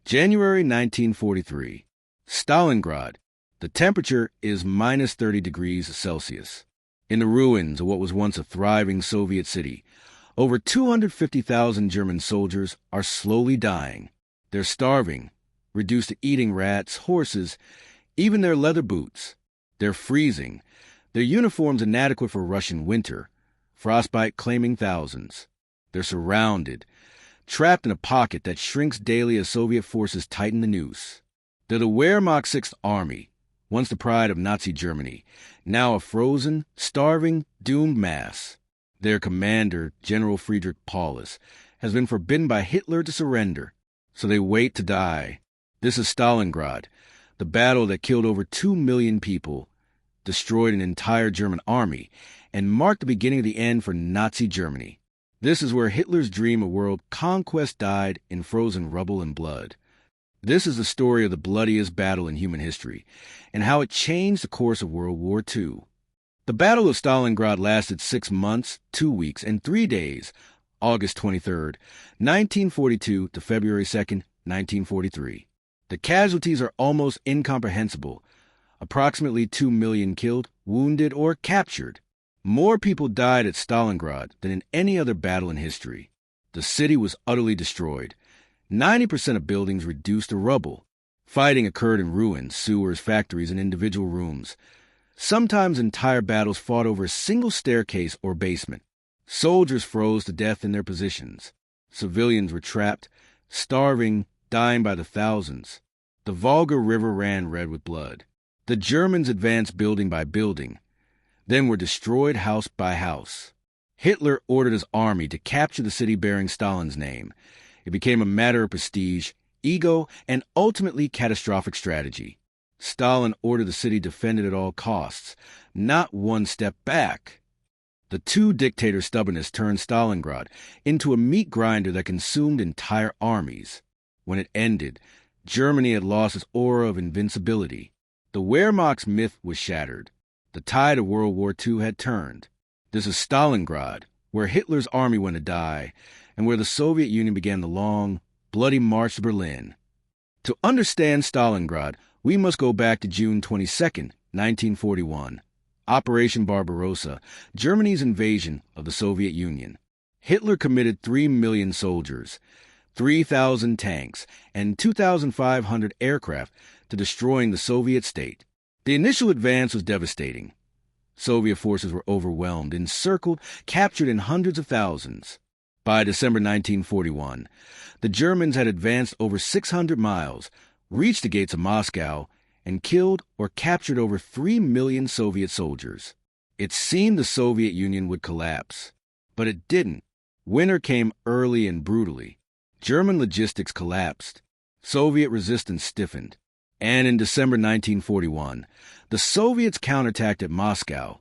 January 1943. Stalingrad. The temperature is minus 30 degrees Celsius. In the ruins of what was once a thriving Soviet city, over 250,000 German soldiers are slowly dying. They're starving, reduced to eating rats, horses, even their leather boots. They're freezing, their uniforms inadequate for Russian winter, frostbite claiming thousands. They're surrounded, trapped in a pocket that shrinks daily as Soviet forces tighten the noose. They're the Wehrmacht 6th Army, once the pride of Nazi Germany, now a frozen, starving, doomed mass. Their commander, General Friedrich Paulus, has been forbidden by Hitler to surrender, so they wait to die. This is Stalingrad, the battle that killed over 2 million people, destroyed an entire German army, and marked the beginning of the end for Nazi Germany. This is where Hitler's dream of world conquest died in frozen rubble and blood. This is the story of the bloodiest battle in human history, and how it changed the course of World War II. The Battle of Stalingrad lasted 6 months, 2 weeks, and 3 days, August 23, 1942 to February 2, 1943. The casualties are almost incomprehensible. Approximately 2 million killed, wounded, or captured. More people died at Stalingrad than in any other battle in history. The city was utterly destroyed. 90% of buildings reduced to rubble. Fighting occurred in ruins, sewers, factories, and individual rooms. Sometimes entire battles fought over a single staircase or basement. Soldiers froze to death in their positions. Civilians were trapped, starving, dying by the thousands. The Volga River ran red with blood. The Germans advanced building by building, then were destroyed house by house. Hitler ordered his army to capture the city bearing Stalin's name. It became a matter of prestige, ego, and ultimately catastrophic strategy. Stalin ordered the city defended at all costs, not one step back. The two dictators' stubbornness turned Stalingrad into a meat grinder that consumed entire armies. When it ended, Germany had lost its aura of invincibility. The Wehrmacht's myth was shattered. The tide of World War II had turned. This is Stalingrad, where Hitler's army went to die, and where the Soviet Union began the long, bloody march to Berlin. To understand Stalingrad, we must go back to June 22, 1941. Operation Barbarossa, Germany's invasion of the Soviet Union. Hitler committed 3 million soldiers, 3,000 tanks, and 2,500 aircraft to destroying the Soviet state. The initial advance was devastating. Soviet forces were overwhelmed, encircled, captured in hundreds of thousands. By December 1941, the Germans had advanced over 600 miles, reached the gates of Moscow, and killed or captured over 3 million Soviet soldiers. It seemed the Soviet Union would collapse, but it didn't. Winter came early and brutally. German logistics collapsed. Soviet resistance stiffened. And in December 1941, the Soviets counterattacked at Moscow,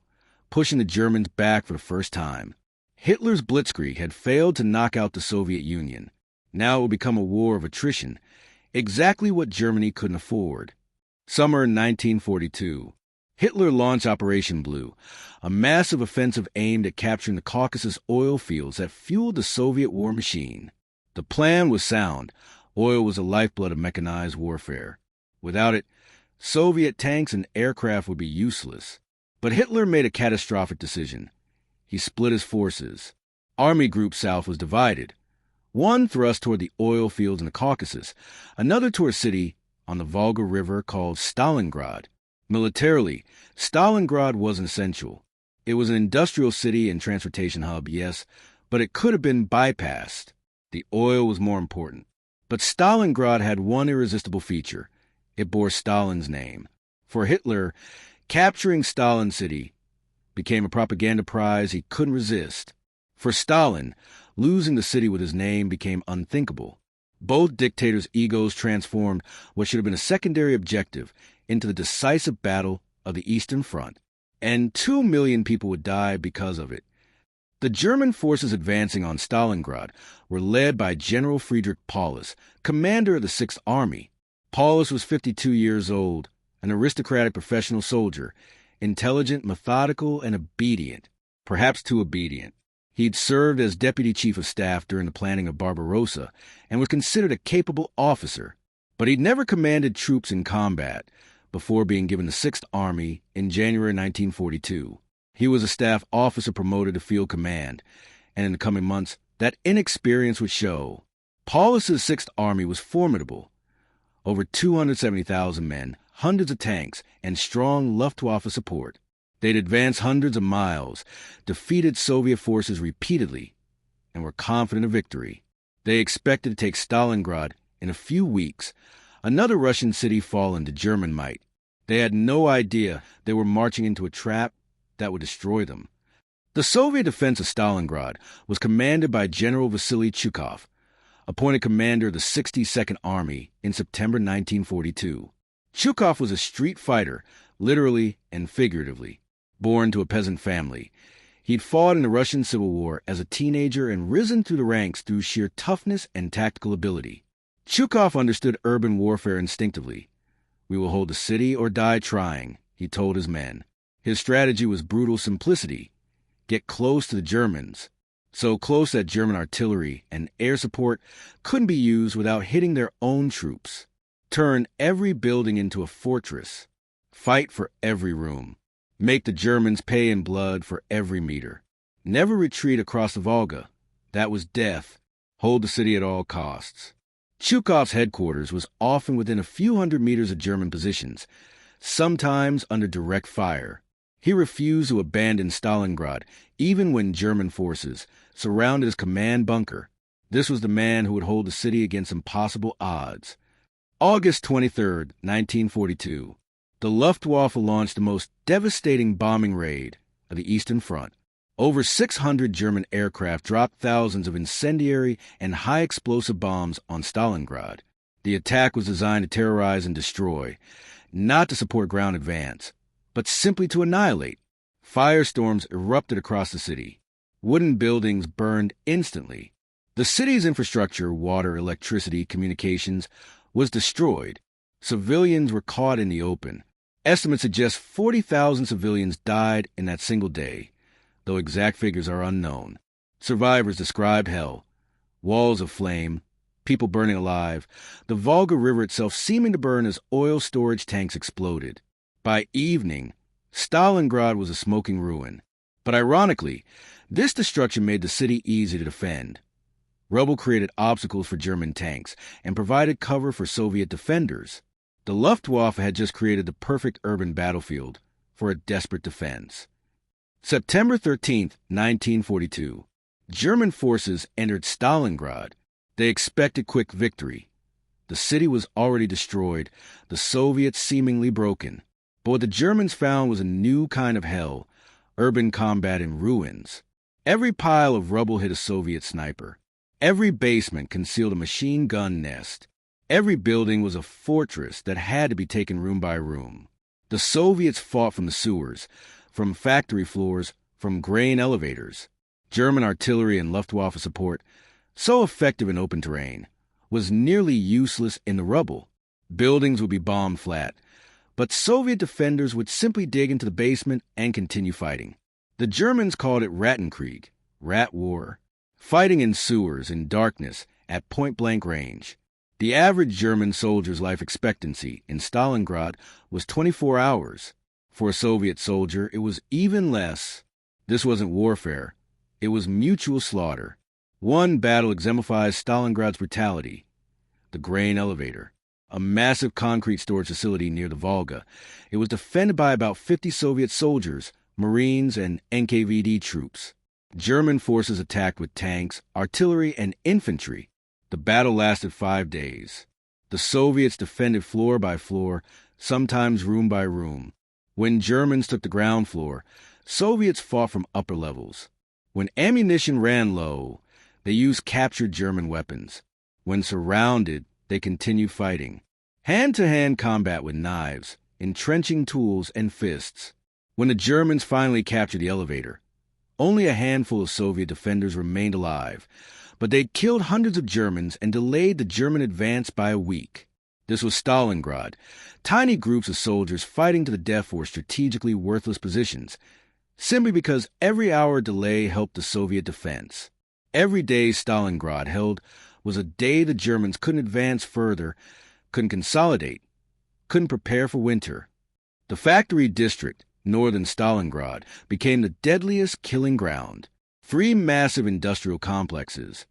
pushing the Germans back for the first time. Hitler's blitzkrieg had failed to knock out the Soviet Union. Now it would become a war of attrition, exactly what Germany couldn't afford. Summer 1942. Hitler launched Operation Blue, a massive offensive aimed at capturing the Caucasus oil fields that fueled the Soviet war machine. The plan was sound. Oil was the lifeblood of mechanized warfare. Without it, Soviet tanks and aircraft would be useless. But Hitler made a catastrophic decision. He split his forces. Army Group South was divided. One thrust toward the oil fields in the Caucasus, another toward a city on the Volga River called Stalingrad. Militarily, Stalingrad wasn't essential. It was an industrial city and transportation hub, yes, but it could have been bypassed. The oil was more important. But Stalingrad had one irresistible feature. It bore Stalin's name. For Hitler, capturing Stalin City became a propaganda prize he couldn't resist. For Stalin, losing the city with his name became unthinkable. Both dictators' egos transformed what should have been a secondary objective into the decisive battle of the Eastern Front. And 2 million people would die because of it. The German forces advancing on Stalingrad were led by General Friedrich Paulus, commander of the 6th Army. Paulus was 52 years old, an aristocratic professional soldier, intelligent, methodical, and obedient, perhaps too obedient. He'd served as deputy chief of staff during the planning of Barbarossa and was considered a capable officer. But he'd never commanded troops in combat before being given the 6th Army in January 1942. He was a staff officer promoted to field command, and in the coming months, that inexperience would show. Paulus's 6th Army was formidable. Over 270,000 men, hundreds of tanks, and strong Luftwaffe support. They'd advanced hundreds of miles, defeated Soviet forces repeatedly, and were confident of victory. They expected to take Stalingrad in a few weeks, another Russian city fallen to German might. They had no idea they were marching into a trap that would destroy them. The Soviet defense of Stalingrad was commanded by General Vasily Zhukov, appointed commander of the 62nd Army in September 1942. Zhukov was a street fighter, literally and figuratively. Born to a peasant family, he'd fought in the Russian Civil War as a teenager and risen through the ranks through sheer toughness and tactical ability. Zhukov understood urban warfare instinctively. "We will hold the city or die trying," he told his men. His strategy was brutal simplicity. Get close to the Germans, so close that German artillery and air support couldn't be used without hitting their own troops. Turn every building into a fortress. Fight for every room. Make the Germans pay in blood for every meter. Never retreat across the Volga. That was death. Hold the city at all costs. Zhukov's headquarters was often within a few hundred meters of German positions, sometimes under direct fire. He refused to abandon Stalingrad, even when German forces surrounded his command bunker. This was the man who would hold the city against impossible odds. August 23, 1942. The Luftwaffe launched the most devastating bombing raid of the Eastern Front. Over 600 German aircraft dropped thousands of incendiary and high-explosive bombs on Stalingrad. The attack was designed to terrorize and destroy, not to support ground advance, but simply to annihilate. Firestorms erupted across the city. Wooden buildings burned instantly. The city's infrastructure, water, electricity, communications, was destroyed. Civilians were caught in the open. Estimates suggest 40,000 civilians died in that single day, though exact figures are unknown. Survivors described hell, walls of flame, people burning alive, the Volga River itself seeming to burn as oil storage tanks exploded. By evening, Stalingrad was a smoking ruin. But ironically, this destruction made the city easy to defend. Rubble created obstacles for German tanks and provided cover for Soviet defenders. The Luftwaffe had just created the perfect urban battlefield for a desperate defense. September 13, 1942. German forces entered Stalingrad. They expected quick victory. The city was already destroyed, the Soviets seemingly broken. But what the Germans found was a new kind of hell, urban combat in ruins. Every pile of rubble hid a Soviet sniper. Every basement concealed a machine gun nest. Every building was a fortress that had to be taken room by room. The Soviets fought from the sewers, from factory floors, from grain elevators. German artillery and Luftwaffe support, so effective in open terrain, was nearly useless in the rubble. Buildings would be bombed flat, but Soviet defenders would simply dig into the basement and continue fighting. The Germans called it Rattenkrieg, rat war, fighting in sewers, in darkness, at point-blank range. The average German soldier's life expectancy in Stalingrad was 24 hours. For a Soviet soldier, it was even less. This wasn't warfare. It was mutual slaughter. One battle exemplifies Stalingrad's brutality. The grain elevator, a massive concrete storage facility near the Volga. It was defended by about 50 Soviet soldiers, Marines, and NKVD troops. German forces attacked with tanks, artillery, and infantry. The battle lasted 5 days. The Soviets defended floor by floor, sometimes room by room. When Germans took the ground floor, Soviets fought from upper levels. When ammunition ran low, they used captured German weapons. When surrounded, they continued fighting. Hand-to-hand combat with knives, entrenching tools, and fists. When the Germans finally captured the elevator, only a handful of Soviet defenders remained alive, but they'd killed hundreds of Germans and delayed the German advance by a week. This was Stalingrad, tiny groups of soldiers fighting to the death for strategically worthless positions, simply because every hour delay helped the Soviet defense. Every day Stalingrad held was a day the Germans couldn't advance further couldn't consolidate, couldn't prepare for winter. The factory district, northern Stalingrad, became the deadliest killing ground. 3 massive industrial complexes,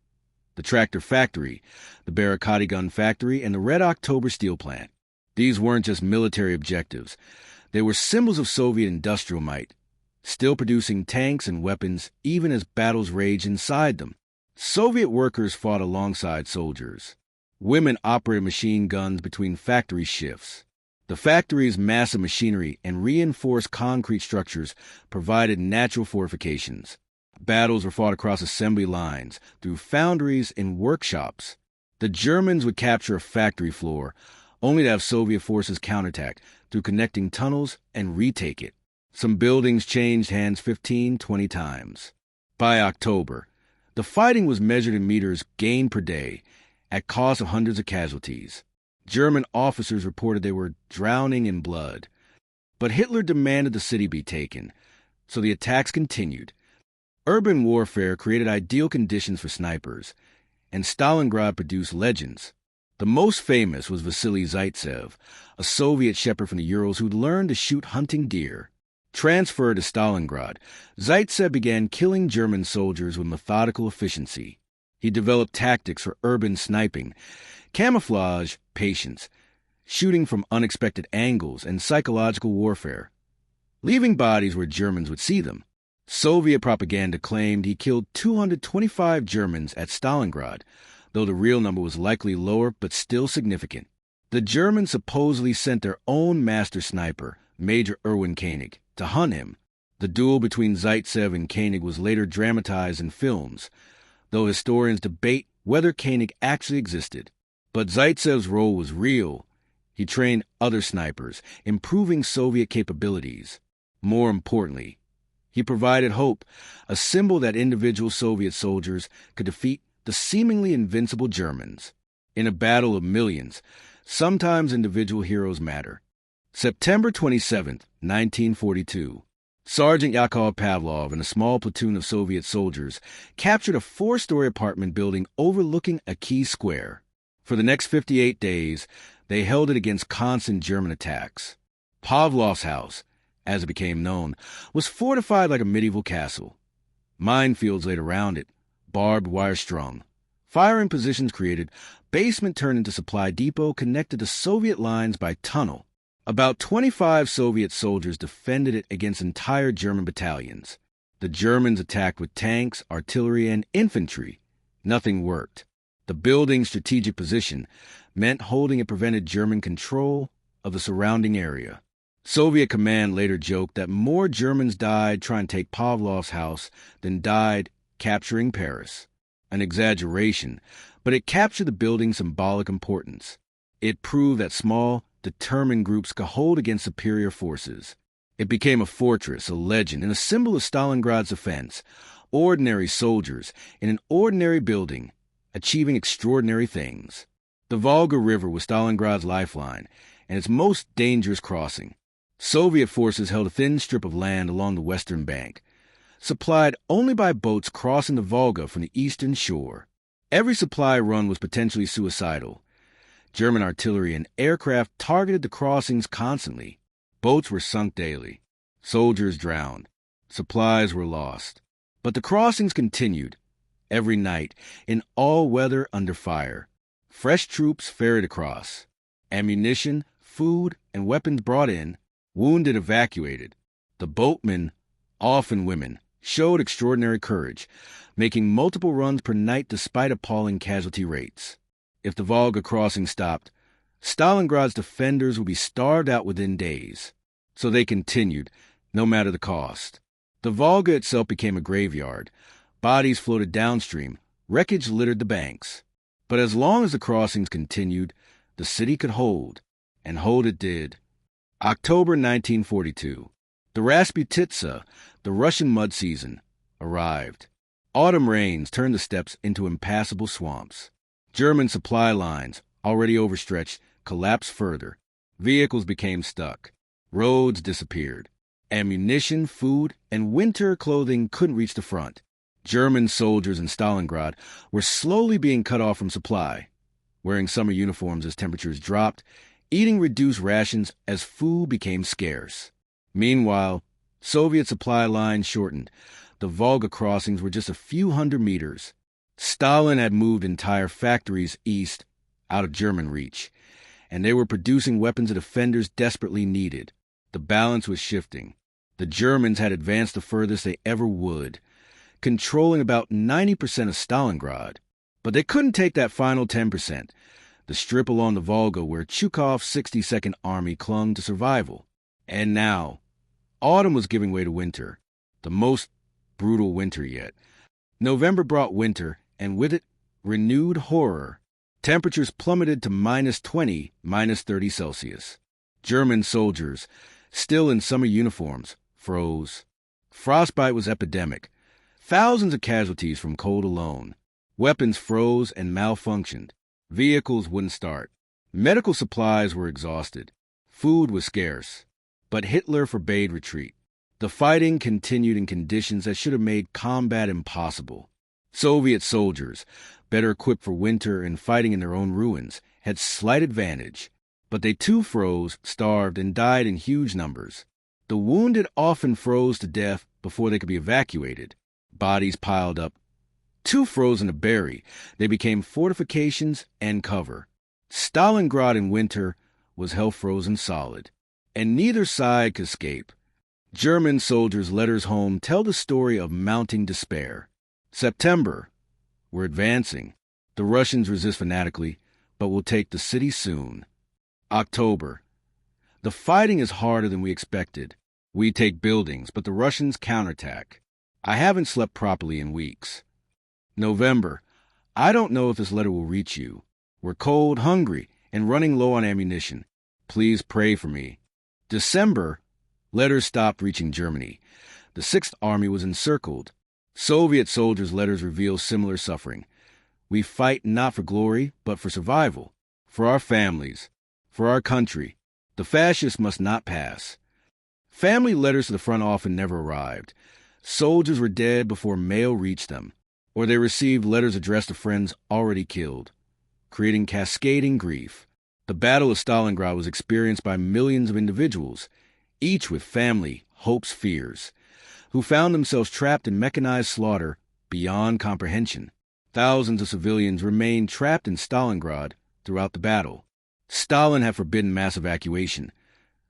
the tractor factory, the barricade gun factory, and the Red October steel plant. These weren't just military objectives. They were symbols of Soviet industrial might, still producing tanks and weapons even as battles raged inside them. Soviet workers fought alongside soldiers. Women operated machine guns between factory shifts. The factory's massive machinery and reinforced concrete structures provided natural fortifications. Battles were fought across assembly lines, through foundries and workshops. The Germans would capture a factory floor, only to have Soviet forces counterattack through connecting tunnels and retake it. Some buildings changed hands 15-20 times. By October, the fighting was measured in meters gained per day, at cost of hundreds of casualties. German officers reported they were drowning in blood. But Hitler demanded the city be taken, so the attacks continued. Urban warfare created ideal conditions for snipers, and Stalingrad produced legends. The most famous was Vasily Zaitsev, a Soviet shepherd from the Urals who'd learned to shoot hunting deer. Transferred to Stalingrad, Zaitsev began killing German soldiers with methodical efficiency. He developed tactics for urban sniping, camouflage, patience, shooting from unexpected angles, and psychological warfare, leaving bodies where Germans would see them. Soviet propaganda claimed he killed 225 Germans at Stalingrad, though the real number was likely lower but still significant. The Germans supposedly sent their own master sniper, Major Erwin Koenig, to hunt him. The duel between Zaitsev and Koenig was later dramatized in films, though historians debate whether Koenig actually existed. But Zaitsev's role was real. He trained other snipers, improving Soviet capabilities. More importantly, he provided hope, a symbol that individual Soviet soldiers could defeat the seemingly invincible Germans. In a battle of millions, sometimes individual heroes matter. September 27, 1942. Sergeant Yakov Pavlov and a small platoon of Soviet soldiers captured a 4-story apartment building overlooking a key square. For the next 58 days, they held it against constant German attacks. Pavlov's house, as it became known, was fortified like a medieval castle. Minefields laid around it, barbed wire strung. Firing positions created, basement turned into supply depot connected to Soviet lines by tunnel. About 25 Soviet soldiers defended it against entire German battalions. The Germans attacked with tanks, artillery, and infantry. Nothing worked. The building's strategic position meant holding it prevented German control of the surrounding area. Soviet command later joked that more Germans died trying to take Pavlov's house than died capturing Paris. An exaggeration, but it captured the building's symbolic importance. It proved that small, determined groups could hold against superior forces. It became a fortress, a legend, and a symbol of Stalingrad's defense. Ordinary soldiers in an ordinary building, achieving extraordinary things. The Volga River was Stalingrad's lifeline, and its most dangerous crossing. Soviet forces held a thin strip of land along the western bank, supplied only by boats crossing the Volga from the eastern shore. Every supply run was potentially suicidal. German artillery and aircraft targeted the crossings constantly. Boats were sunk daily. Soldiers drowned. Supplies were lost. But the crossings continued. Every night, in all weather under fire. Fresh troops ferried across. Ammunition, food, and weapons brought in. Wounded evacuated. The boatmen, often women, showed extraordinary courage, making multiple runs per night despite appalling casualty rates. If the Volga crossing stopped, Stalingrad's defenders would be starved out within days. So they continued, no matter the cost. The Volga itself became a graveyard. Bodies floated downstream. Wreckage littered the banks. But as long as the crossings continued, the city could hold, and hold it did. October 1942. The Rasputitsa, the Russian mud season, arrived. Autumn rains turned the steppes into impassable swamps. German supply lines, already overstretched, collapsed further. Vehicles became stuck. Roads disappeared. Ammunition, food, and winter clothing couldn't reach the front. German soldiers in Stalingrad were slowly being cut off from supply. wearing summer uniforms as temperatures dropped, eating reduced rations as food became scarce. Meanwhile, Soviet supply lines shortened. The Volga crossings were just a few hundred meters. Stalin had moved entire factories east, out of German reach, and they were producing weapons the defenders desperately needed. The balance was shifting. The Germans had advanced the furthest they ever would, controlling about 90% of Stalingrad. But they couldn't take that final 10%, the strip along the Volga where Chukov's 62nd Army clung to survival. And now, autumn was giving way to winter, the most brutal winter yet. November brought winter, and with it, renewed horror. Temperatures plummeted to -20, -30 Celsius. German soldiers, still in summer uniforms, froze. Frostbite was epidemic. Thousands of casualties from cold alone. Weapons froze and malfunctioned. Vehicles wouldn't start. Medical supplies were exhausted. Food was scarce. But Hitler forbade retreat. The fighting continued in conditions that should have made combat impossible. Soviet soldiers, better equipped for winter and fighting in their own ruins, had slight advantage. But they too froze, starved, and died in huge numbers. The wounded often froze to death before they could be evacuated. Bodies piled up. Too frozen to bury, they became fortifications and cover. Stalingrad in winter was held frozen solid, and neither side could escape. German soldiers' letters home tell the story of mounting despair. September. We're advancing. The Russians resist fanatically, but will take the city soon. October. The fighting is harder than we expected. We take buildings, but the Russians counterattack. I haven't slept properly in weeks. November. I don't know if this letter will reach you. We're cold, hungry, and running low on ammunition. Please pray for me. December. Letters stopped reaching Germany. The 6th Army was encircled. Soviet soldiers' letters reveal similar suffering. We fight not for glory, but for survival. For our families. For our country. The fascists must not pass. Family letters to the front often never arrived. Soldiers were dead before mail reached them, or they received letters addressed to friends already killed, creating cascading grief. The Battle of Stalingrad was experienced by millions of individuals, each with family, hopes, fears, who found themselves trapped in mechanized slaughter beyond comprehension. Thousands of civilians remained trapped in Stalingrad throughout the battle. Stalin had forbidden mass evacuation.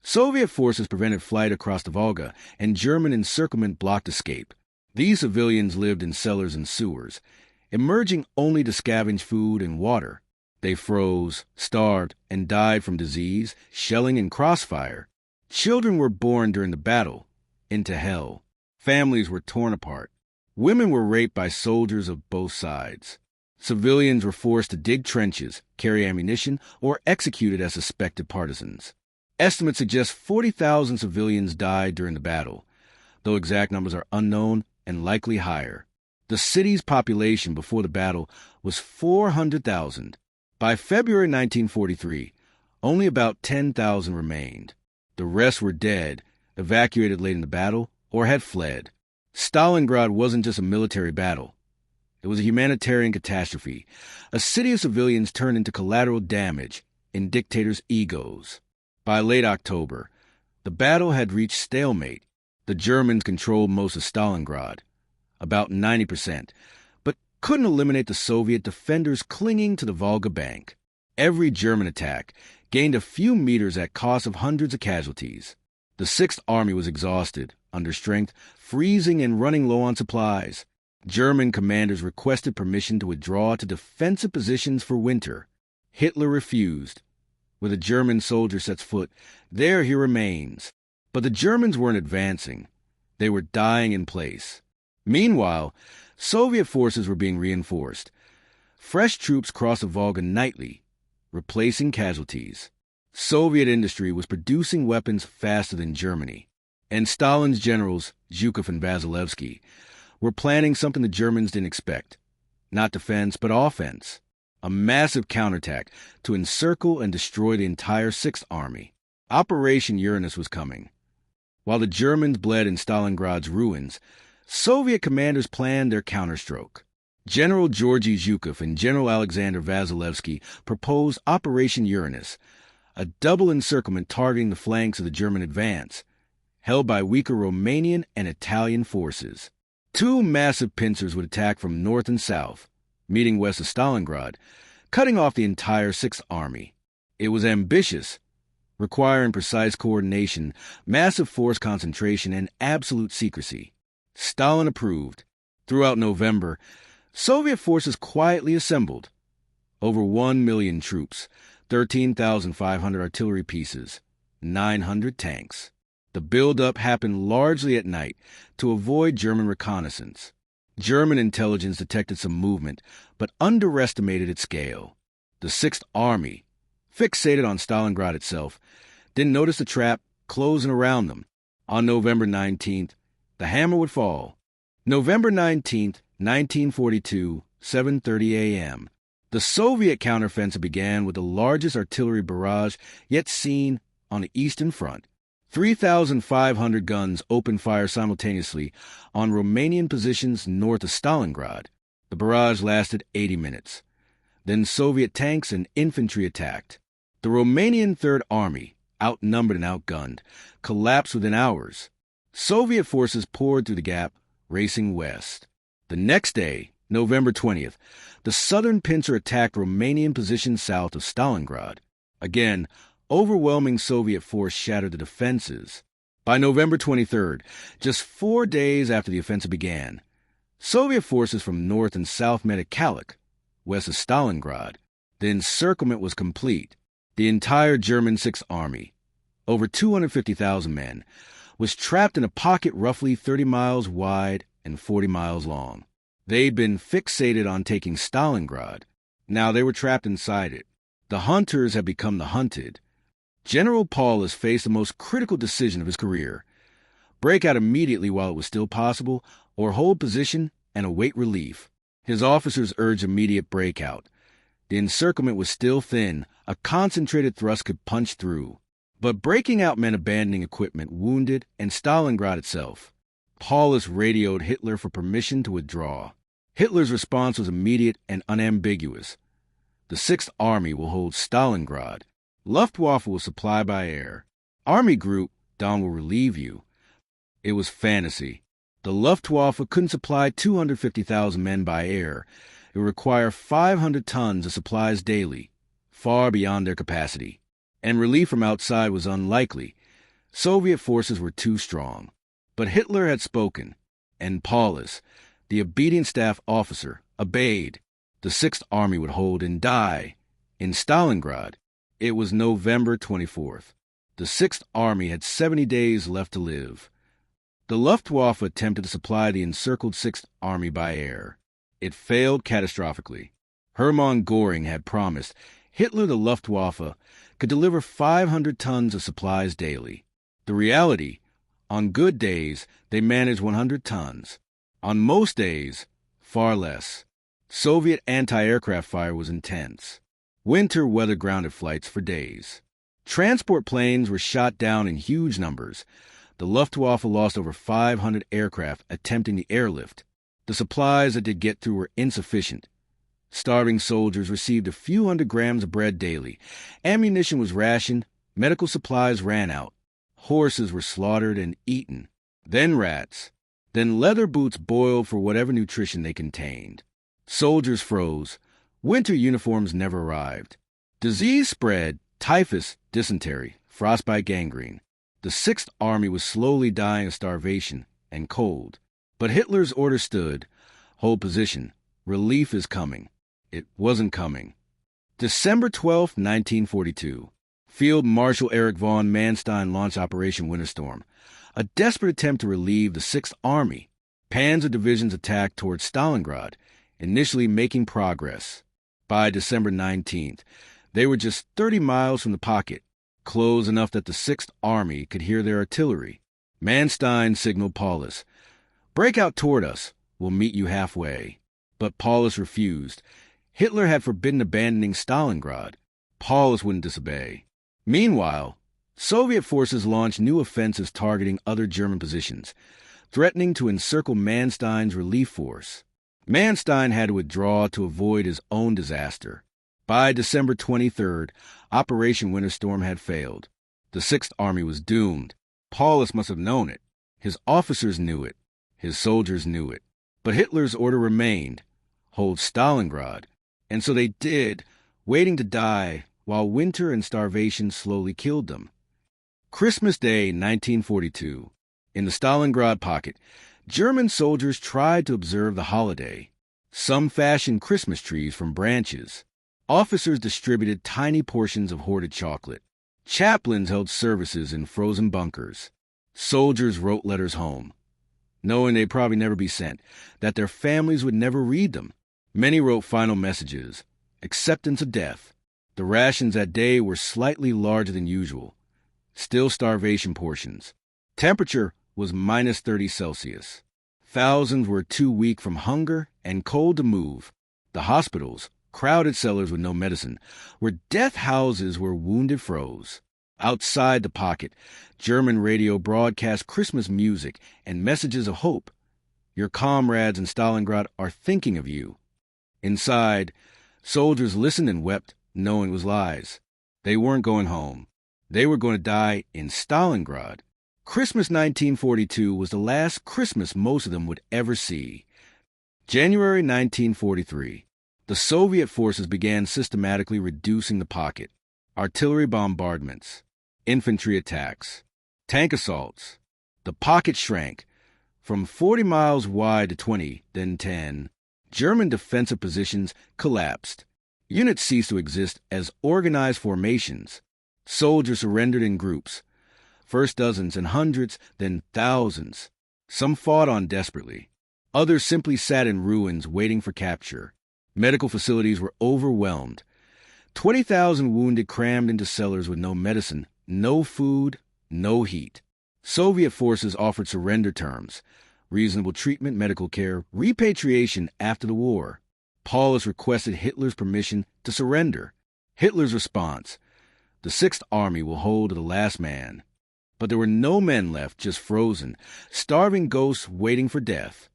Soviet forces prevented flight across the Volga, and German encirclement blocked escape. These civilians lived in cellars and sewers, emerging only to scavenge food and water. They froze, starved, and died from disease, shelling, and crossfire. Children were born during the battle into hell. Families were torn apart. Women were raped by soldiers of both sides. Civilians were forced to dig trenches, carry ammunition, or executed as suspected partisans. Estimates suggest 40,000 civilians died during the battle, though exact numbers are unknown and likely higher. The city's population before the battle was 400,000. By February 1943, only about 10,000 remained. The rest were dead, evacuated late in the battle, or had fled. Stalingrad wasn't just a military battle. It was a humanitarian catastrophe. A city of civilians turned into collateral damage in dictators' egos. By late October, the battle had reached stalemate. The Germans controlled most of Stalingrad, about 90%, but couldn't eliminate the Soviet defenders clinging to the Volga bank. Every German attack gained a few meters at cost of hundreds of casualties. The 6th Army was exhausted, under strength, freezing and running low on supplies. German commanders requested permission to withdraw to defensive positions for winter. Hitler refused. Where the German soldier sets foot, there he remains. But the Germans weren't advancing. They were dying in place. Meanwhile, Soviet forces were being reinforced. Fresh troops crossed the Volga nightly, replacing casualties. Soviet industry was producing weapons faster than Germany. And Stalin's generals, Zhukov and Vasilevsky, were planning something the Germans didn't expect. Not defense, but offense. A massive counterattack to encircle and destroy the entire 6th Army. Operation Uranus was coming. While the Germans bled in Stalingrad's ruins, Soviet commanders planned their counterstroke. General Georgy Zhukov and General Alexander Vasilevsky proposed Operation Uranus, a double encirclement targeting the flanks of the German advance, held by weaker Romanian and Italian forces. Two massive pincers would attack from north and south, meeting west of Stalingrad, cutting off the entire Sixth Army. It was ambitious, requiring precise coordination, massive force concentration, and absolute secrecy. Stalin approved. Throughout November, Soviet forces quietly assembled. Over 1 million troops, 13,500 artillery pieces, 900 tanks. The build-up happened largely at night to avoid German reconnaissance. German intelligence detected some movement, but underestimated its scale. The Sixth Army, fixated on Stalingrad itself, didn't notice the trap closing around them. On November 19th, the hammer would fall. November 19th, 1942, 7:30 a.m. The Soviet counteroffensive began with the largest artillery barrage yet seen on the Eastern Front. 3,500 guns opened fire simultaneously on Romanian positions north of Stalingrad. The barrage lasted 80 minutes. Then Soviet tanks and infantry attacked. The Romanian Third Army, outnumbered and outgunned, collapsed within hours. Soviet forces poured through the gap, racing west. The next day, November 20th, the southern pincer attacked Romanian positions south of Stalingrad. Again, overwhelming Soviet force shattered the defenses. By November 23rd, just 4 days after the offensive began, Soviet forces from north and south met at Kalik, west of Stalingrad. The encirclement was complete. The entire German Sixth Army, over 250,000 men, was trapped in a pocket roughly 30 miles wide and 40 miles long. They'd been fixated on taking Stalingrad. Now they were trapped inside it. The hunters had become the hunted. General Paulus faced the most critical decision of his career: break out immediately while it was still possible, or hold position and await relief. His officers urged immediate breakout. The encirclement was still thin. A concentrated thrust could punch through. But breaking out meant abandoning equipment, wounded, and Stalingrad itself. Paulus radioed Hitler for permission to withdraw. Hitler's response was immediate and unambiguous. The Sixth Army will hold Stalingrad. Luftwaffe will supply by air. Army Group, Don will relieve you. It was fantasy. The Luftwaffe couldn't supply 250,000 men by air. It would require 500 tons of supplies daily, far beyond their capacity. And relief from outside was unlikely. Soviet forces were too strong. But Hitler had spoken, and Paulus, the obedient staff officer, obeyed. The Sixth Army would hold and die. In Stalingrad, it was November 24th. The Sixth Army had 70 days left to live. The Luftwaffe attempted to supply the encircled Sixth Army by air. It failed catastrophically. Hermann Göring had promised Hitler the Luftwaffe could deliver 500 tons of supplies daily. The reality, on good days, they managed 100 tons. On most days, far less. Soviet anti-aircraft fire was intense. Winter weather-grounded flights for days. Transport planes were shot down in huge numbers. The Luftwaffe lost over 500 aircraft attempting the airlift. The supplies that did get through were insufficient. Starving soldiers received a few hundred grams of bread daily. Ammunition was rationed. Medical supplies ran out. Horses were slaughtered and eaten. Then rats. Then leather boots boiled for whatever nutrition they contained. Soldiers froze. Winter uniforms never arrived. Disease spread: typhus, dysentery, frostbite, gangrene. The Sixth Army was slowly dying of starvation and cold. But Hitler's order stood: hold position. Relief is coming. It wasn't coming. December 12, 1942. Field Marshal Erich von Manstein launched Operation Winterstorm, a desperate attempt to relieve the Sixth Army. Panzer divisions attacked towards Stalingrad, initially making progress. By December 19th, they were just 30 miles from the pocket, close enough that the Sixth Army could hear their artillery. Manstein signaled Paulus, "Break out toward us. We'll meet you halfway." But Paulus refused. Hitler had forbidden abandoning Stalingrad. Paulus wouldn't disobey. Meanwhile, Soviet forces launched new offensives targeting other German positions, threatening to encircle Manstein's relief force. Manstein had to withdraw to avoid his own disaster. By December 23rd, Operation Winter Storm had failed. The Sixth Army was doomed. Paulus must have known it. His officers knew it. His soldiers knew it. But Hitler's order remained: hold Stalingrad. And so they did, waiting to die while winter and starvation slowly killed them. Christmas Day, 1942. In the Stalingrad pocket, German soldiers tried to observe the holiday. Some fashioned Christmas trees from branches. Officers distributed tiny portions of hoarded chocolate. Chaplains held services in frozen bunkers. Soldiers wrote letters home, knowing they'd probably never be sent, that their families would never read them. Many wrote final messages: acceptance of death. The rations that day were slightly larger than usual. Still starvation portions. Temperature was minus 30 Celsius. Thousands were too weak from hunger and cold to move. The hospitals, crowded cellars with no medicine, were death houses where wounded froze. Outside the pocket, German radio broadcast Christmas music and messages of hope. Your comrades in Stalingrad are thinking of you. Inside, soldiers listened and wept, knowing it was lies. They weren't going home. They were going to die in Stalingrad. Christmas 1942 was the last Christmas most of them would ever see. January 1943. The Soviet forces began systematically reducing the pocket. Artillery bombardments, infantry attacks, tank assaults. The pocket shrank from 40 miles wide to 20, then 10. German defensive positions collapsed. Units ceased to exist as organized formations. Soldiers surrendered in groups, first dozens and hundreds, then thousands. Some fought on desperately. Others simply sat in ruins waiting for capture. Medical facilities were overwhelmed. 20,000 wounded crammed into cellars with no medicine, no food, no heat. Soviet forces offered surrender terms: reasonable treatment, medical care, repatriation after the war. Paulus requested Hitler's permission to surrender. Hitler's response: the Sixth Army will hold to the last man. But there were no men left, just frozen, starving ghosts waiting for death.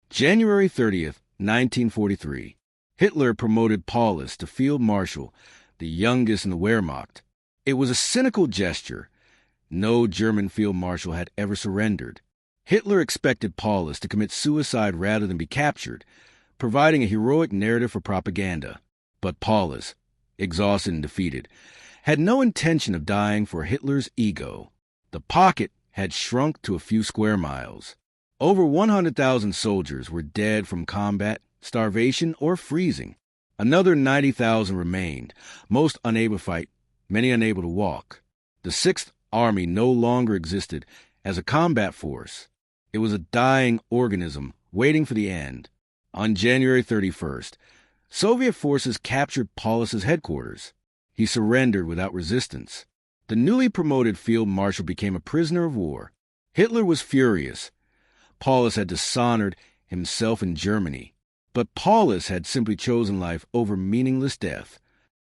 January 30th, 1943. Hitler promoted Paulus to Field Marshal, the youngest in the Wehrmacht. It was a cynical gesture. No German Field Marshal had ever surrendered. Hitler expected Paulus to commit suicide rather than be captured, providing a heroic narrative for propaganda. But Paulus, exhausted and defeated, had no intention of dying for Hitler's ego. The pocket had shrunk to a few square miles. Over 100,000 soldiers were dead from combat, starvation, or freezing. Another 90,000 remained, most unable to fight, many unable to walk. The Sixth Army no longer existed as a combat force. It was a dying organism waiting for the end. On January 31st, Soviet forces captured Paulus's headquarters. He surrendered without resistance. The newly promoted field marshal became a prisoner of war. Hitler was furious. Paulus had dishonored himself in Germany. But Paulus had simply chosen life over meaningless death.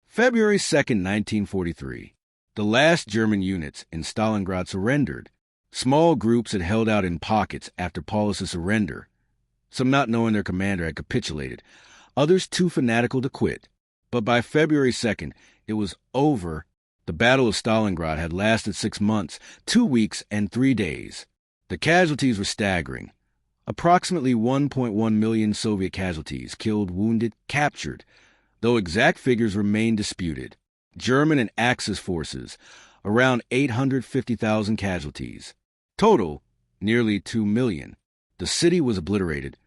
February 2nd, 1943. The last German units in Stalingrad surrendered. Small groups had held out in pockets after Paulus's surrender, some not knowing their commander had capitulated, others too fanatical to quit. But by February 2nd, it was over. The Battle of Stalingrad had lasted 6 months, 2 weeks, and 3 days. The casualties were staggering. Approximately 1.1 million Soviet casualties, killed, wounded, captured, though exact figures remain disputed. German and Axis forces, around 850,000 casualties. Total, nearly 2 million. The city was obliterated,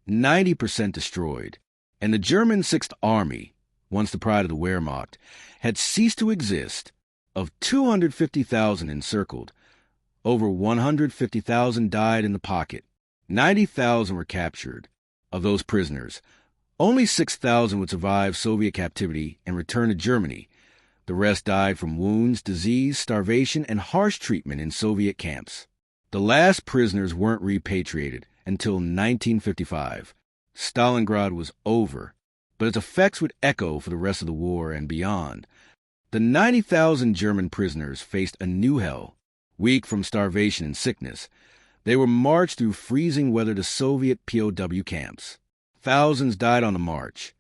90% destroyed. And the German Sixth Army, once the pride of the Wehrmacht, had ceased to exist. Of 250,000 encircled, over 150,000 died in the pocket. 90,000 were captured. Of those prisoners, only 6,000 would survive Soviet captivity and return to Germany. The rest died from wounds, disease, starvation, and harsh treatment in Soviet camps. The last prisoners weren't repatriated until 1955. Stalingrad was over, but its effects would echo for the rest of the war and beyond. The 90,000 German prisoners faced a new hell. Weak from starvation and sickness, they were marched through freezing weather to Soviet POW camps. Thousands died on the march,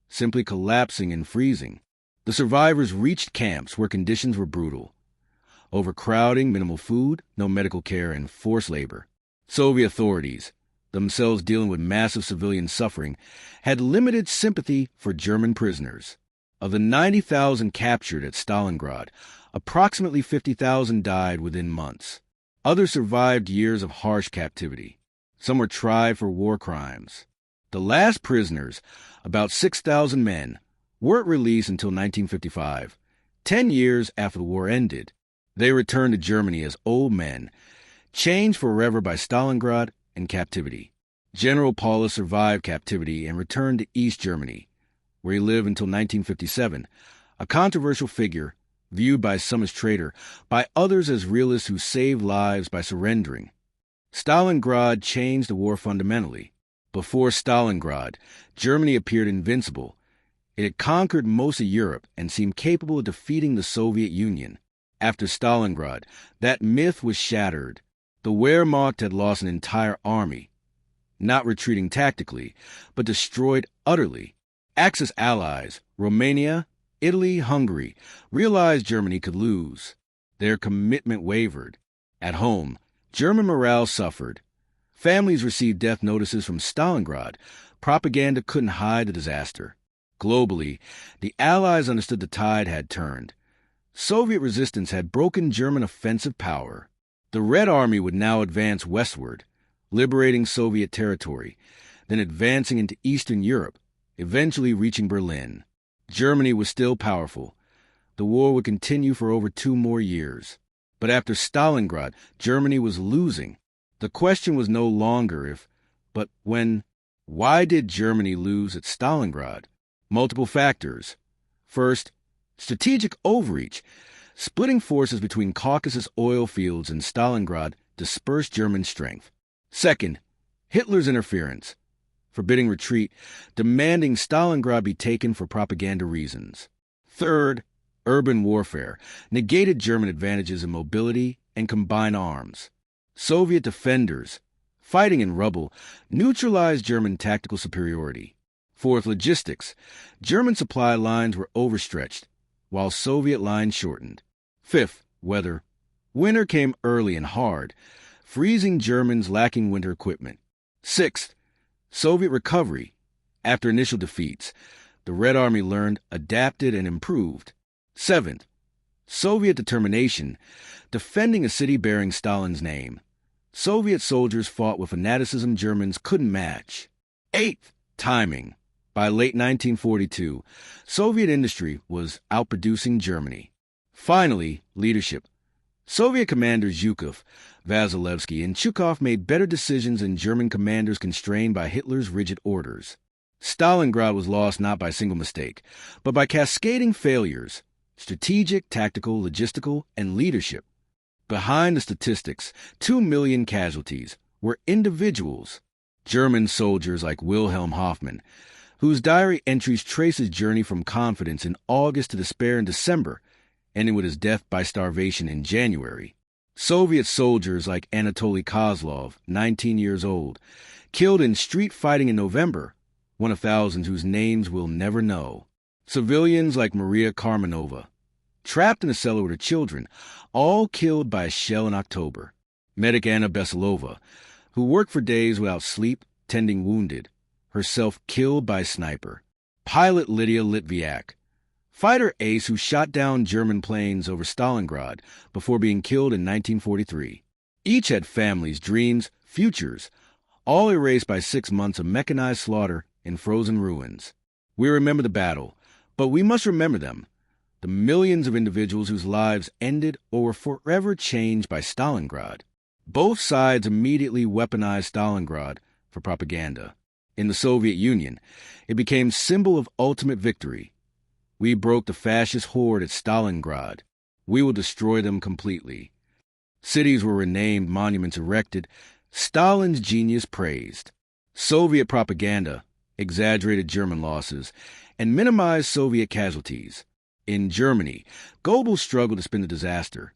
simply collapsing and freezing. The survivors reached camps where conditions were brutal. Overcrowding, minimal food, no medical care, and forced labor. Soviet authorities, themselves dealing with massive civilian suffering, had limited sympathy for German prisoners. Of the 90,000 captured at Stalingrad, approximately 50,000 died within months. Others survived years of harsh captivity. Some were tried for war crimes. The last prisoners, about 6,000 men, weren't released until 1955, 10 years after the war ended. They returned to Germany as old men, changed forever by Stalingrad and captivity. General Paulus survived captivity and returned to East Germany, where he lived until 1957, a controversial figure viewed by some as traitor, by others as realists who saved lives by surrendering. Stalingrad changed the war fundamentally. Before Stalingrad, Germany appeared invincible. It had conquered most of Europe and seemed capable of defeating the Soviet Union. After Stalingrad, that myth was shattered. The Wehrmacht had lost an entire army, not retreating tactically, but destroyed utterly. Axis allies, Romania, Italy, Hungary, realized Germany could lose. Their commitment wavered. At home, German morale suffered. Families received death notices from Stalingrad. Propaganda couldn't hide the disaster. Globally, the Allies understood the tide had turned. Soviet resistance had broken German offensive power. The Red Army would now advance westward, liberating Soviet territory, then advancing into Eastern Europe, eventually reaching Berlin. Germany was still powerful. The war would continue for over 2 more years. But after Stalingrad, Germany was losing. The question was no longer if, but when. Why did Germany lose at Stalingrad? Multiple factors. First, strategic overreach. Splitting forces between Caucasus oil fields and Stalingrad dispersed German strength. Second, Hitler's interference, forbidding retreat, demanding Stalingrad be taken for propaganda reasons. Third, urban warfare, negated German advantages in mobility and combined arms. Soviet defenders, fighting in rubble, neutralized German tactical superiority. Fourth, logistics. German supply lines were overstretched, while Soviet lines shortened. Fifth, weather. Winter came early and hard, freezing Germans lacking winter equipment. Sixth, Soviet recovery. After initial defeats, the Red Army learned, adapted, and improved. Seventh, Soviet determination, defending a city bearing Stalin's name. Soviet soldiers fought with fanaticism Germans couldn't match. Eighth, timing. By late 1942, Soviet industry was outproducing Germany. Finally, leadership. Soviet commanders Zhukov, Vasilevsky, and Chukov made better decisions than German commanders constrained by Hitler's rigid orders. Stalingrad was lost not by a single mistake, but by cascading failures: strategic, tactical, logistical, and leadership. Behind the statistics, 2 million casualties, were individuals. German soldiers like Wilhelm Hoffmann, whose diary entries trace his journey from confidence in August to despair in December, ending with his death by starvation in January. Soviet soldiers like Anatoly Kozlov, 19 years old, killed in street fighting in November, one of thousands whose names we'll never know. Civilians like Maria Karmanova, trapped in a cellar with her children, all killed by a shell in October. Medic Anna Besilova, who worked for days without sleep, tending wounded, herself killed by a sniper. Pilot Lydia Litviak, fighter ace who shot down German planes over Stalingrad before being killed in 1943. Each had families, dreams, futures, all erased by 6 months of mechanized slaughter in frozen ruins. We remember the battle, but we must remember them, the millions of individuals whose lives ended or were forever changed by Stalingrad. Both sides immediately weaponized Stalingrad for propaganda. In the Soviet Union, it became symbol of ultimate victory. We broke the fascist horde at Stalingrad. We will destroy them completely. Cities were renamed, monuments erected, Stalin's genius praised. Soviet propaganda exaggerated German losses and minimized Soviet casualties. In Germany, Goebbels struggled to spin the disaster.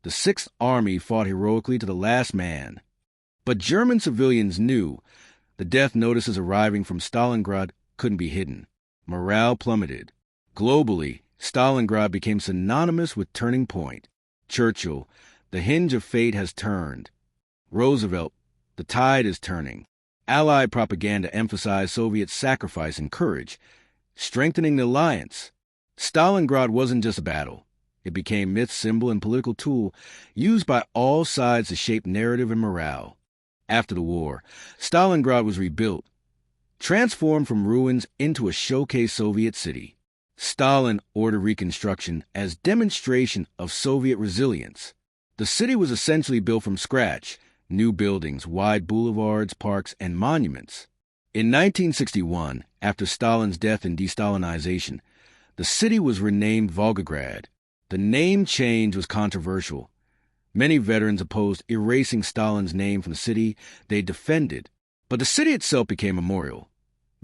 The Sixth Army fought heroically to the last man. But German civilians knew The death notices arriving from Stalingrad couldn't be hidden. Morale plummeted. Globally, Stalingrad became synonymous with turning point. Churchill, the hinge of fate has turned. Roosevelt, the tide is turning. Allied propaganda emphasized Soviet sacrifice and courage, strengthening the alliance. Stalingrad wasn't just a battle. It became myth, symbol, and political tool used by all sides to shape narrative and morale. After the war, Stalingrad was rebuilt, transformed from ruins into a showcase Soviet city. Stalin ordered reconstruction as demonstration of Soviet resilience. The city was essentially built from scratch, new buildings, wide boulevards, parks, and monuments. In 1961, after Stalin's death and de-Stalinization, the city was renamed Volgograd. The name change was controversial. Many veterans opposed erasing Stalin's name from the city they defended, but the city itself became a memorial.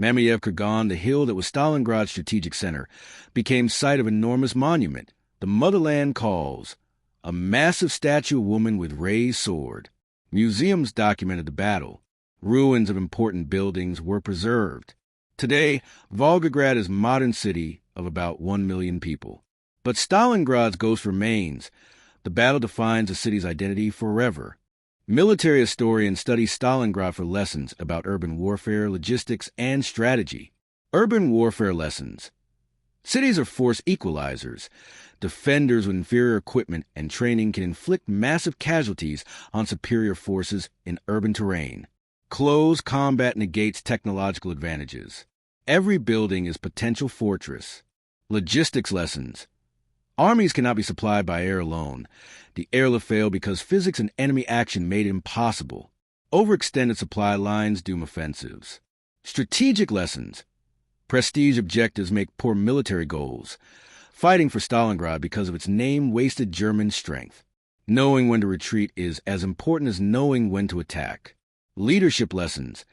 Mamayev Kurgan, the hill that was Stalingrad's strategic center, became site of enormous monument, the Motherland Calls, a massive statue of a woman with raised sword. Museums documented the battle. Ruins of important buildings were preserved. Today, Volgograd is a modern city of about 1 million people. But Stalingrad's ghost remains. The battle defines the city's identity forever. Military historians study Stalingrad for lessons about urban warfare, logistics, and strategy. Urban warfare lessons. Cities are force equalizers. Defenders with inferior equipment and training can inflict massive casualties on superior forces in urban terrain. Close combat negates technological advantages. Every building is potential fortress. Logistics lessons. Armies cannot be supplied by air alone. The airlift failed because physics and enemy action made it impossible. Overextended supply lines doom offensives. Strategic lessons. Prestige objectives make poor military goals. Fighting for Stalingrad because of its name wasted German strength. Knowing when to retreat is as important as knowing when to attack. Leadership lessons.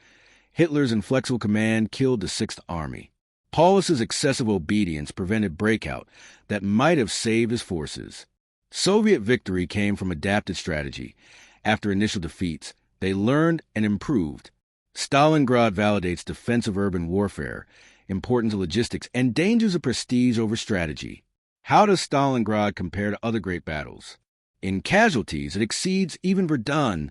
Hitler's inflexible command killed the Sixth Army. Paulus's excessive obedience prevented breakout that might have saved his forces. Soviet victory came from adapted strategy. After initial defeats, they learned and improved. Stalingrad validates defensive urban warfare, importance of logistics, and dangers of prestige over strategy. How does Stalingrad compare to other great battles? In casualties, it exceeds even Verdun,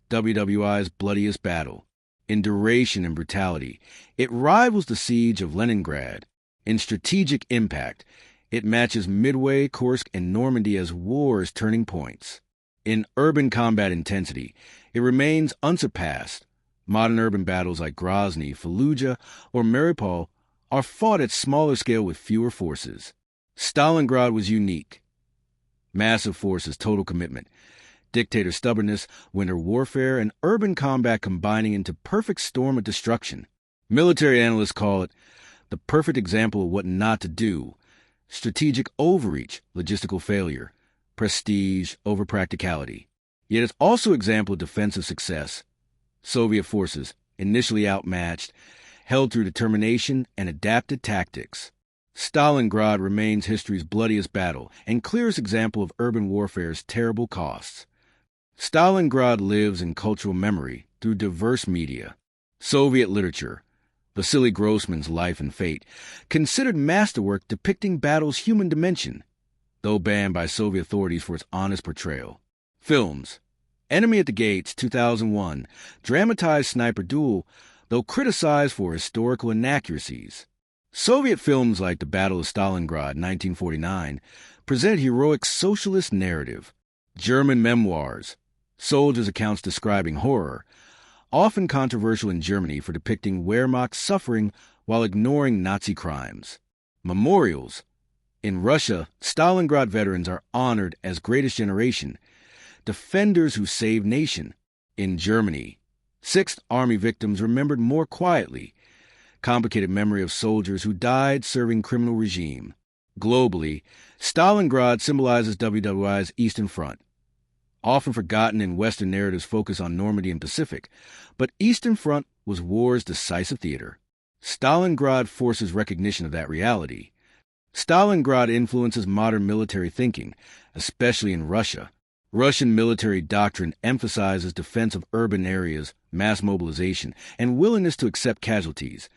WWI's bloodiest battle. In duration and brutality, it rivals the siege of Leningrad. In strategic impact, it matches Midway, Kursk, and Normandy as war's turning points. In urban combat intensity, it remains unsurpassed. Modern urban battles like Grozny, Fallujah, or Mariupol are fought at smaller scale with fewer forces. Stalingrad was unique. Massive forces, total commitment. Dictator stubbornness, winter warfare, and urban combat combining into perfect storm of destruction. Military analysts call it the perfect example of what not to do. Strategic overreach, logistical failure. Prestige over practicality. Yet it's also an example of defensive success. Soviet forces, initially outmatched, held through determination and adapted tactics. Stalingrad remains history's bloodiest battle and clearest example of urban warfare's terrible costs. Stalingrad lives in cultural memory through diverse media. Soviet literature, Vasily Grossman's Life and Fate, considered masterwork depicting battle's human dimension, though banned by Soviet authorities for its honest portrayal. Films, Enemy at the Gates, 2001, dramatized sniper duel, though criticized for historical inaccuracies. Soviet films like The Battle of Stalingrad, 1949, present heroic socialist narrative. German memoirs, soldiers' accounts describing horror, often controversial in Germany for depicting Wehrmacht suffering while ignoring Nazi crimes. Memorials. In Russia, Stalingrad veterans are honored as greatest generation, defenders who saved nation. In Germany, Sixth Army victims remembered more quietly, complicated memory of soldiers who died serving criminal regime. Globally, Stalingrad symbolizes WWI's Eastern Front. Often forgotten in Western narratives focus on Normandy and Pacific, but Eastern Front was war's decisive theater. Stalingrad forces recognition of that reality. Stalingrad influences modern military thinking, especially in Russia. Russian military doctrine emphasizes defense of urban areas, mass mobilization, and willingness to accept casualties,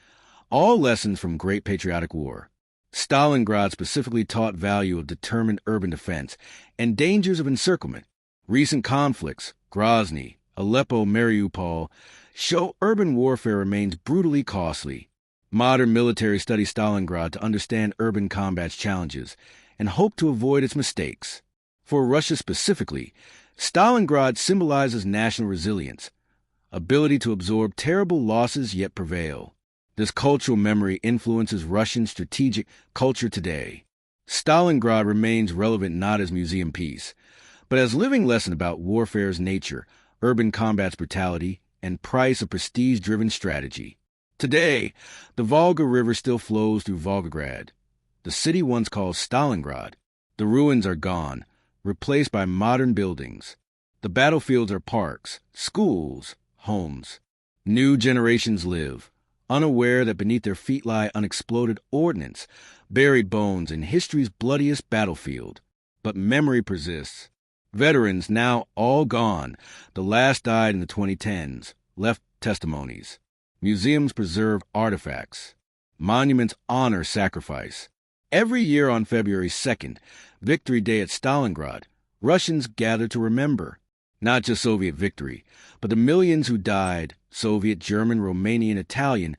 all lessons from Great Patriotic War. Stalingrad specifically taught value of determined urban defense and dangers of encirclement. Recent conflicts, Grozny, Aleppo, Mariupol, show urban warfare remains brutally costly. Modern military study Stalingrad to understand urban combat's challenges and hope to avoid its mistakes. For Russia specifically, Stalingrad symbolizes national resilience, ability to absorb terrible losses yet prevail. This cultural memory influences Russian strategic culture today. Stalingrad remains relevant not as museum piece, but as living lesson about warfare's nature, urban combat's brutality, and price of prestige-driven strategy. Today, the Volga River still flows through Volgograd, the city once called Stalingrad. The ruins are gone, replaced by modern buildings. The battlefields are parks, schools, homes. New generations live, unaware that beneath their feet lie unexploded ordnance, buried bones, and history's bloodiest battlefield. But memory persists. Veterans, now all gone, the last died in the 2010s, left testimonies. Museums preserve artifacts. Monuments honor sacrifice. Every year on February 2nd, Victory Day at Stalingrad, Russians gather to remember, not just Soviet victory, but the millions who died, Soviet, German, Romanian, Italian,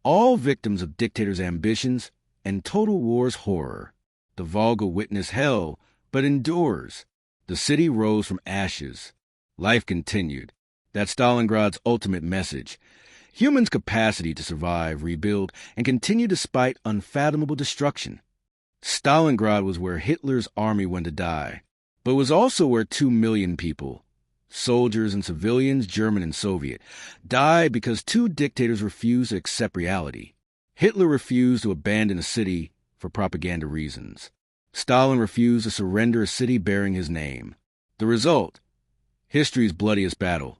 all victims of dictators' ambitions and total war's horror. The Volga witnessed hell, but endures. The city rose from ashes. Life continued. That's Stalingrad's ultimate message. Humans' capacity to survive, rebuild, and continue despite unfathomable destruction. Stalingrad was where Hitler's army went to die, but was also where 2 million people, soldiers and civilians, German and Soviet, died because 2 dictators refused to accept reality. Hitler refused to abandon a city for propaganda reasons. Stalin refused to surrender a city bearing his name. The result? History's bloodiest battle,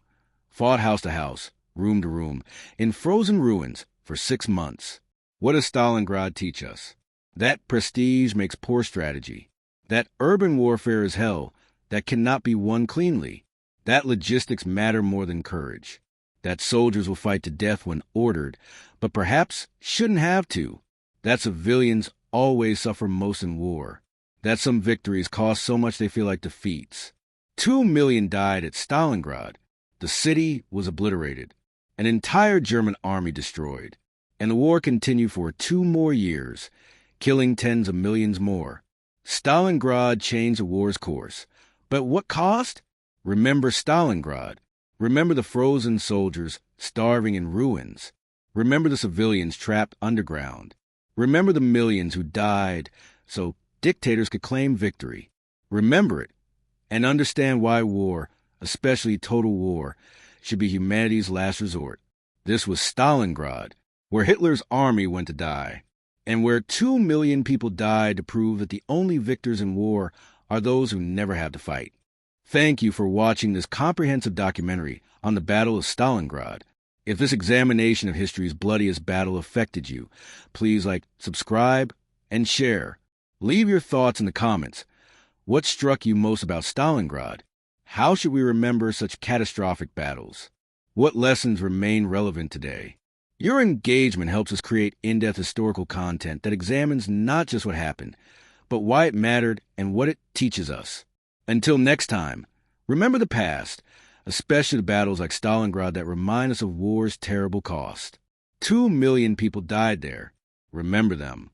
fought house to house, room to room, in frozen ruins for 6 months. What does Stalingrad teach us? That prestige makes poor strategy. That urban warfare is hell that cannot be won cleanly. That logistics matter more than courage. That soldiers will fight to death when ordered, but perhaps shouldn't have to. That civilians always suffer most in war. That some victories cost so much they feel like defeats. 2 million died at Stalingrad. The city was obliterated. An entire German army destroyed. And the war continued for 2 more years, killing tens of millions more. Stalingrad changed the war's course. But what cost? Remember Stalingrad. Remember the frozen soldiers starving in ruins. Remember the civilians trapped underground. Remember the millions who died so dictators could claim victory. Remember it, and understand why war, especially total war, should be humanity's last resort. This was Stalingrad, where Hitler's army went to die, and where 2 million people died to prove that the only victors in war are those who never have to fight. Thank you for watching this comprehensive documentary on the Battle of Stalingrad. If this examination of history's bloodiest battle affected you, please subscribe, and share. Leave your thoughts in the comments. What struck you most about Stalingrad? How should we remember such catastrophic battles? What lessons remain relevant today? Your engagement helps us create in-depth historical content that examines not just what happened, but why it mattered and what it teaches us. Until next time, remember the past, especially the battles like Stalingrad that remind us of war's terrible cost. 2 million people died there. Remember them.